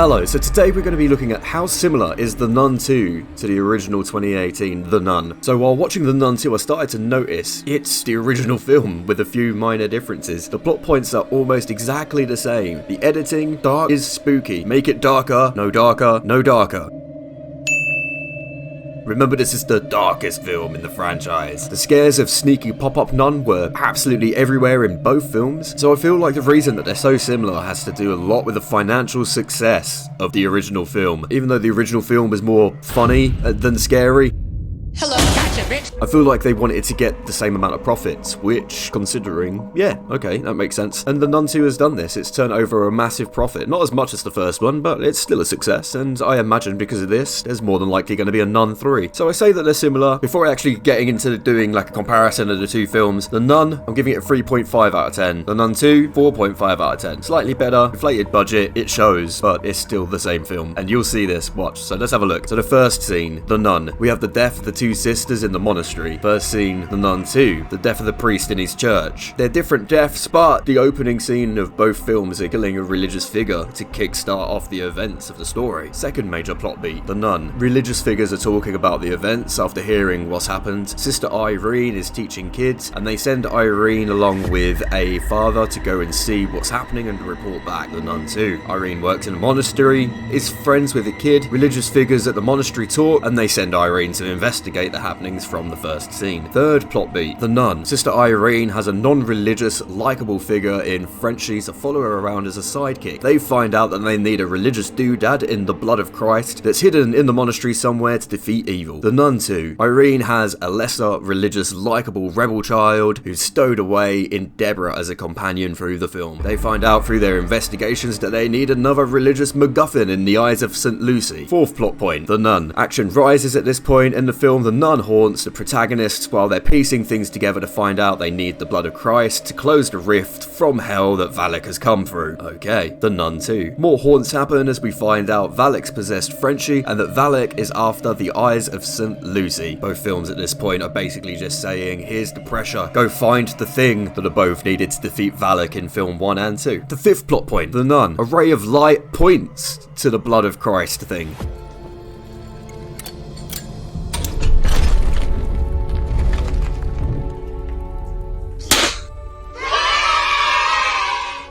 Hello, so today we're going to be looking at how similar is The Nun 2 to the original 2018 The Nun. So while watching The Nun 2, I started to notice it's the original film with a few minor differences. The plot points are almost exactly the same. The editing, dark is spooky. Make it darker, no darker, no darker. Remember, this is the darkest film in the franchise. The scares of sneaky pop-up nun were absolutely everywhere in both films, so I feel like the reason that they're so similar has to do a lot with the financial success of the original film. Even though the original film was more funny than scary, hello, gotcha, bitch. I feel like they wanted to get the same amount of profits, which, considering, yeah, okay, that makes sense. And The Nun 2 has done this. It's turned over a massive profit. Not as much as the first one, but it's still a success, and I imagine because of this, there's more than likely going to be a Nun 3. So I say that they're similar. Before actually getting into doing like a comparison of the two films, The Nun, I'm giving it a 3.5 out of 10. The Nun 2, 4.5 out of 10. Slightly better, inflated budget, it shows, but it's still the same film. And you'll see this, watch. So let's have a look. So the first scene, The Nun. We have the death of the two sisters in the monastery. First scene, The Nun 2, the death of the priest in his church. They're different deaths, but the opening scene of both films are killing a religious figure to kickstart off the events of the story. Second major plot beat, The Nun. Religious figures are talking about the events after hearing what's happened. Sister Irene is teaching kids, and they send Irene along with a father to go and see what's happening and report back. The Nun 2. Irene works in a monastery, is friends with a kid. Religious figures at the monastery talk, and they send Irene to investigate the happenings from the first scene. Third plot beat, The Nun. Sister Irene has a non-religious, likable figure in Frenchie to follow her around as a sidekick. They find out that they need a religious doodad in the blood of Christ that's hidden in the monastery somewhere to defeat evil. The Nun 2. Irene has a lesser religious, likable rebel child who's stowed away in Deborah as a companion through the film. They find out through their investigations that they need another religious MacGuffin in the eyes of St. Lucy. Fourth plot point, The Nun. Action rises at this point in the film. The Nun haunts the protagonists while they're piecing things together to find out they need the blood of Christ to close the rift from hell that Valak has come through. Okay, The Nun 2. More haunts happen as we find out Valak's possessed Frenchie and that Valak is after the eyes of St. Lucy. Both films at this point are basically just saying, here's the pressure, go find the thing that are both needed to defeat Valak in film 1 and 2. The fifth plot point, The Nun. A ray of light points to the blood of Christ thing.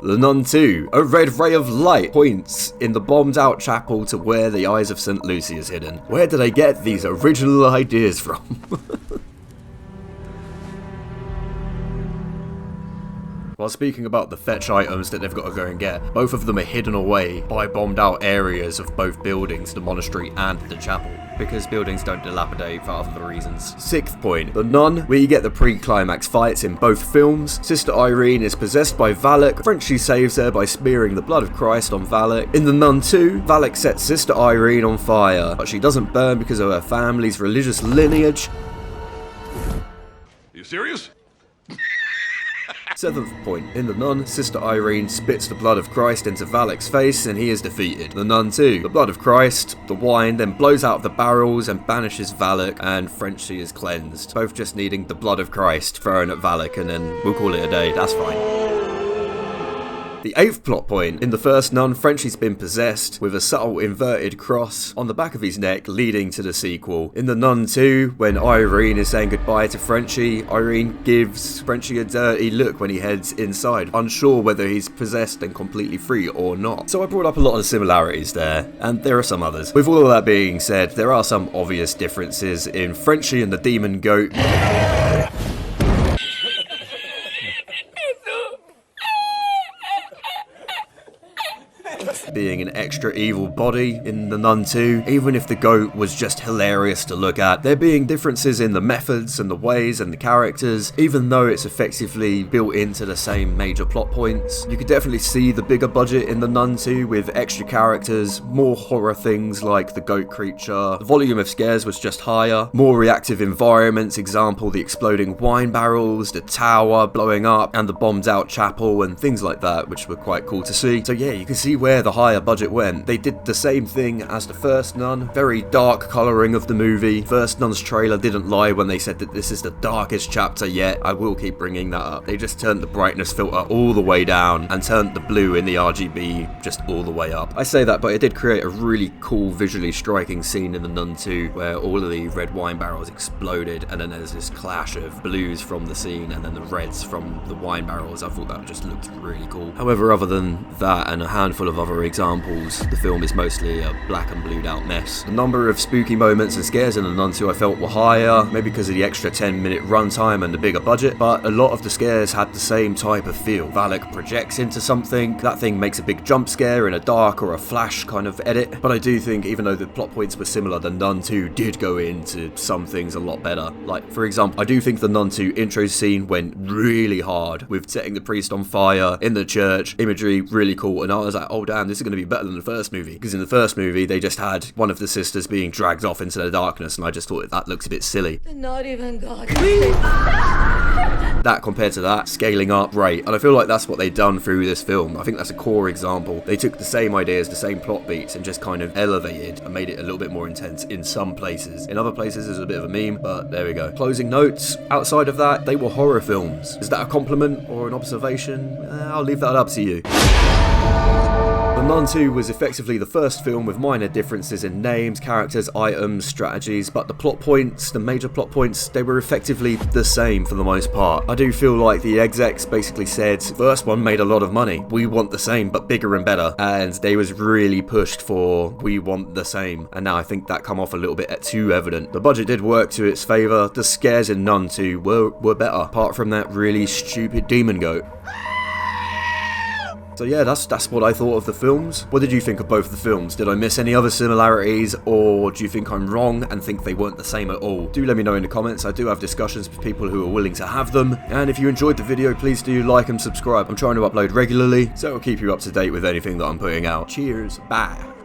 The Nun 2. A red ray of light points in the bombed out chapel to where the eyes of St. Lucy is hidden. Where did they get these original ideas from? While speaking about the fetch items that they've got to go and get, both of them are hidden away by bombed out areas of both buildings, the monastery and the chapel, because buildings don't dilapidate for other reasons. Sixth point, The Nun, where you get the pre-climax fights in both films. Sister Irene is possessed by Valak. Frenchie saves her by smearing the blood of Christ on Valak. In The Nun 2, Valak sets Sister Irene on fire, but she doesn't burn because of her family's religious lineage. You serious? Seventh point, in The Nun, Sister Irene spits the blood of Christ into Valak's face and he is defeated. The Nun 2, the blood of Christ, the wine, then blows out of the barrels and banishes Valak, and Frenchie is cleansed. Both just needing the blood of Christ thrown at Valak, and then we'll call it a day, that's fine. The eighth plot point, in the first Nun, Frenchie's been possessed with a subtle inverted cross on the back of his neck leading to the sequel. In The Nun 2, when Irene is saying goodbye to Frenchie, Irene gives Frenchie a dirty look when he heads inside, unsure whether he's possessed and completely free or not. So I brought up a lot of similarities there, and there are some others. With all of that being said, there are some obvious differences in Frenchie and the demon goat. Being an extra evil body in The Nun 2, even if the goat was just hilarious to look at. There being differences in the methods and the ways and the characters, even though it's effectively built into the same major plot points. You could definitely see the bigger budget in The Nun 2 with extra characters, more horror things like the goat creature. The volume of scares was just higher, more reactive environments, example the exploding wine barrels, the tower blowing up, and the bombed out chapel and things like that, which were quite cool to see. So yeah, you can see where the higher their budget went. They did the same thing as the first Nun, very dark colouring of the movie. First Nun's trailer didn't lie when they said that this is the darkest chapter yet. I will keep bringing that up. They just turned the brightness filter all the way down and turned the blue in the RGB just all the way up. I say that, but it did create a really cool, visually striking scene in The Nun 2 where all of the red wine barrels exploded and then there's this clash of blues from the scene and then the reds from the wine barrels. I thought that just looked really cool. However, other than that and a handful of other examples, the film is mostly a black and blued out mess. The number of spooky moments and scares in The Nun 2 I felt were higher, maybe because of the extra 10-minute runtime and the bigger budget, but a lot of the scares had the same type of feel. Valak projects into something, that thing makes a big jump scare in a dark or a flash kind of edit, but I do think even though the plot points were similar, The Nun 2 did go into some things a lot better. Like, for example, I do think the Nun 2 intro scene went really hard with setting the priest on fire in the church, imagery really cool, and I was like, oh damn, this is going to be better than the first movie, because in the first movie they just had one of the sisters being dragged off into the darkness and I just thought that looks a bit silly. Not even God. That compared to that, scaling up, great. And I feel like that's what they've done through this film. I think that's a core example. They took the same ideas, the same plot beats, and just kind of elevated and made it a little bit more intense in some places. In other places, it's a bit of a meme, but there we go. Closing notes, outside of that, they were horror films. Is that a compliment or an observation? I'll leave that up to you. The Nun 2 was effectively the first film with minor differences in names, characters, items, strategies, but the plot points, the major plot points, they were effectively the same for the most part. I do feel like the execs basically said, first one made a lot of money, we want the same but bigger and better, and they was really pushed for we want the same, and now I think that come off a little bit too evident. The budget did work to its favour, the scares in Nun 2 were better, apart from that really stupid demon goat. So yeah, that's what I thought of the films. What did you think of both of the films? Did I miss any other similarities, or do you think I'm wrong and think they weren't the same at all? Do let me know in the comments. I do have discussions with people who are willing to have them. And if you enjoyed the video, please do like and subscribe. I'm trying to upload regularly, so it'll keep you up to date with anything that I'm putting out. Cheers, bye.